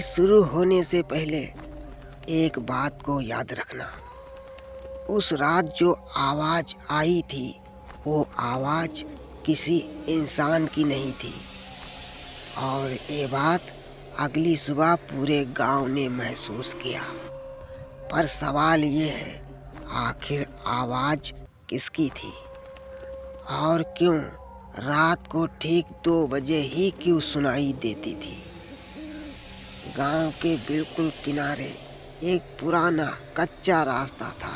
शुरू होने से पहले एक बात को याद रखना। उस रात जो आवाज़ आई थी वो आवाज़ किसी इंसान की नहीं थी, और ये बात अगली सुबह पूरे गांव ने महसूस किया। पर सवाल ये है, आखिर आवाज़ किसकी थी और क्यों रात को ठीक 2 बजे ही क्यों सुनाई देती थी? गांव के बिल्कुल किनारे एक पुराना कच्चा रास्ता था,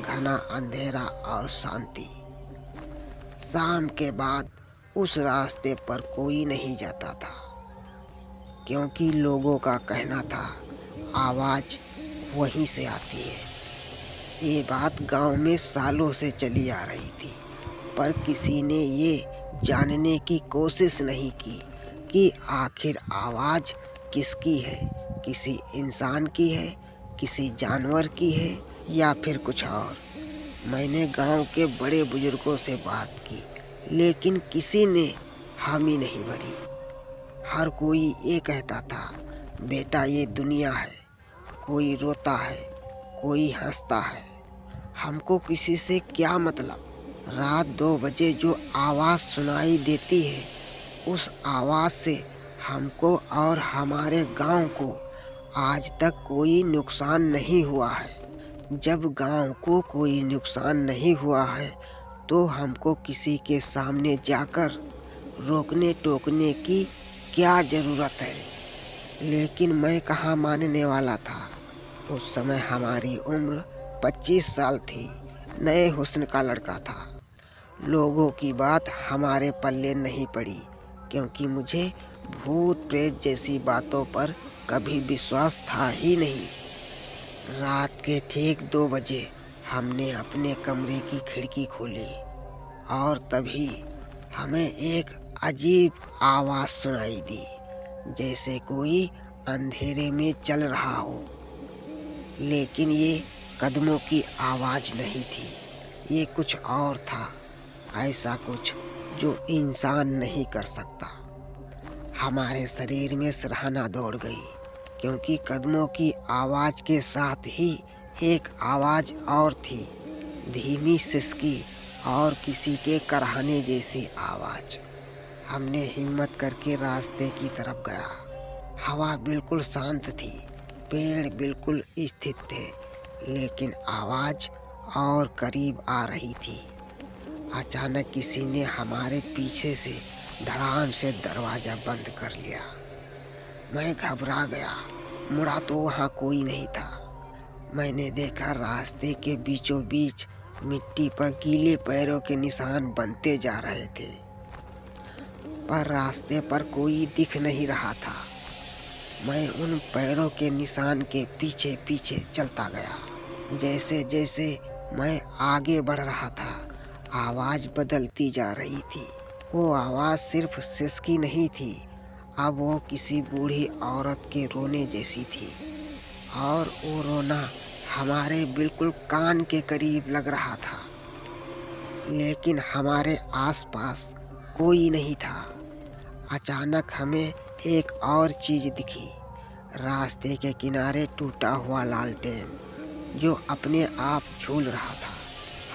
घना अंधेरा और शांति। शाम के बाद उस रास्ते पर कोई नहीं जाता था, क्योंकि लोगों का कहना था आवाज़ वहीं से आती है। ये बात गांव में सालों से चली आ रही थी, पर किसी ने ये जानने की कोशिश नहीं की कि आखिर आवाज़ किसकी है। किसी इंसान की है, किसी जानवर की है, या फिर कुछ और। मैंने गांव के बड़े बुजुर्गों से बात की, लेकिन किसी ने हामी नहीं भरी। हर कोई ये कहता था, बेटा ये दुनिया है, कोई रोता है, कोई हंसता है, हमको किसी से क्या मतलब। रात 2 बजे जो आवाज़ सुनाई देती है, उस आवाज़ से हमको और हमारे गांव को आज तक कोई नुकसान नहीं हुआ है। जब गांव को कोई नुकसान नहीं हुआ है तो हमको किसी के सामने जाकर रोकने टोकने की क्या ज़रूरत है। लेकिन मैं कहाँ मानने वाला था। उस समय हमारी उम्र 25 साल थी, नए हुस्न का लड़का था। लोगों की बात हमारे पल्ले नहीं पड़ी, क्योंकि मुझे भूत प्रेत जैसी बातों पर कभी विश्वास था ही नहीं। रात के ठीक 2 बजे हमने अपने कमरे की खिड़की खोली, और तभी हमें एक अजीब आवाज़ सुनाई दी, जैसे कोई अंधेरे में चल रहा हो। लेकिन ये कदमों की आवाज़ नहीं थी, ये कुछ और था, ऐसा कुछ जो इंसान नहीं कर सकता। हमारे शरीर में सिरहाना दौड़ गई, क्योंकि कदमों की आवाज़ के साथ ही एक आवाज़ और थी, धीमी सिसकी और किसी के कराहने जैसी आवाज़। हमने हिम्मत करके रास्ते की तरफ गया। हवा बिल्कुल शांत थी, पेड़ बिल्कुल स्थिर थे, लेकिन आवाज़ और करीब आ रही थी। अचानक किसी ने हमारे पीछे से धड़ाम से दरवाज़ा बंद कर लिया। मैं घबरा गया, मुड़ा तो वहाँ कोई नहीं था। मैंने देखा रास्ते के बीचों बीच मिट्टी पर गीले पैरों के निशान बनते जा रहे थे, पर रास्ते पर कोई दिख नहीं रहा था। मैं उन पैरों के निशान के पीछे पीछे चलता गया। जैसे जैसे मैं आगे बढ़ रहा था, आवाज़ बदलती जा रही थी। वो आवाज़ सिर्फ सिसकी नहीं थी, अब वो किसी बूढ़ी औरत के रोने जैसी थी, और वो रोना हमारे बिल्कुल कान के करीब लग रहा था। लेकिन हमारे आसपास कोई नहीं था। अचानक हमें एक और चीज़ दिखी, रास्ते के किनारे टूटा हुआ लालटेन जो अपने आप झूल रहा था।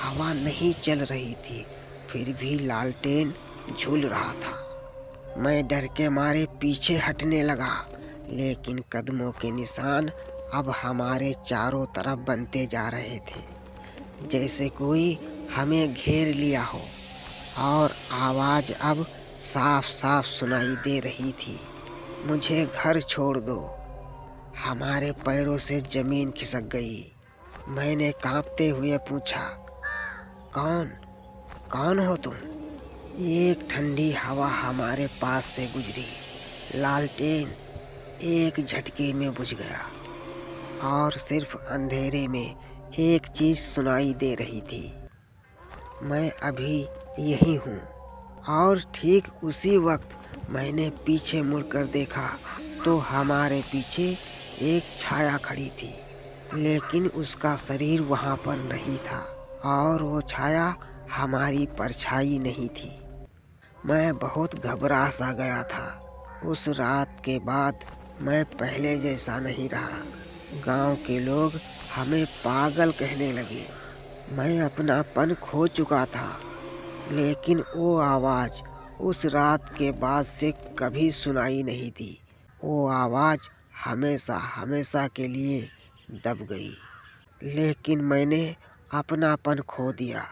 हवा नहीं चल रही थी, फिर भी लालटेन झूल रहा था। मैं डर के मारे पीछे हटने लगा, लेकिन कदमों के निशान अब हमारे चारों तरफ बनते जा रहे थे, जैसे कोई हमें घेर लिया हो। और आवाज़ अब साफ साफ सुनाई दे रही थी, मुझे घर छोड़ दो। हमारे पैरों से ज़मीन खिसक गई। मैंने कांपते हुए पूछा, कौन कौन हो तुम? एक ठंडी हवा हमारे पास से गुजरी। लालटेन एक झटके में बुझ गया, और सिर्फ अंधेरे में एक चीज़ सुनाई दे रही थी, मैं अभी यही हूँ। और ठीक उसी वक्त मैंने पीछे मुड़कर देखा तो हमारे पीछे एक छाया खड़ी थी, लेकिन उसका शरीर वहाँ पर नहीं था, और वो छाया हमारी परछाई नहीं थी। मैं बहुत घबरा सा गया था। उस रात के बाद मैं पहले जैसा नहीं रहा। गांव के लोग हमें पागल कहने लगे। मैं अपनापन खो चुका था। लेकिन वो आवाज़ उस रात के बाद से कभी सुनाई नहीं दी। वो आवाज़ हमेशा हमेशा के लिए दब गई। लेकिन मैंने अपनापन खो दिया।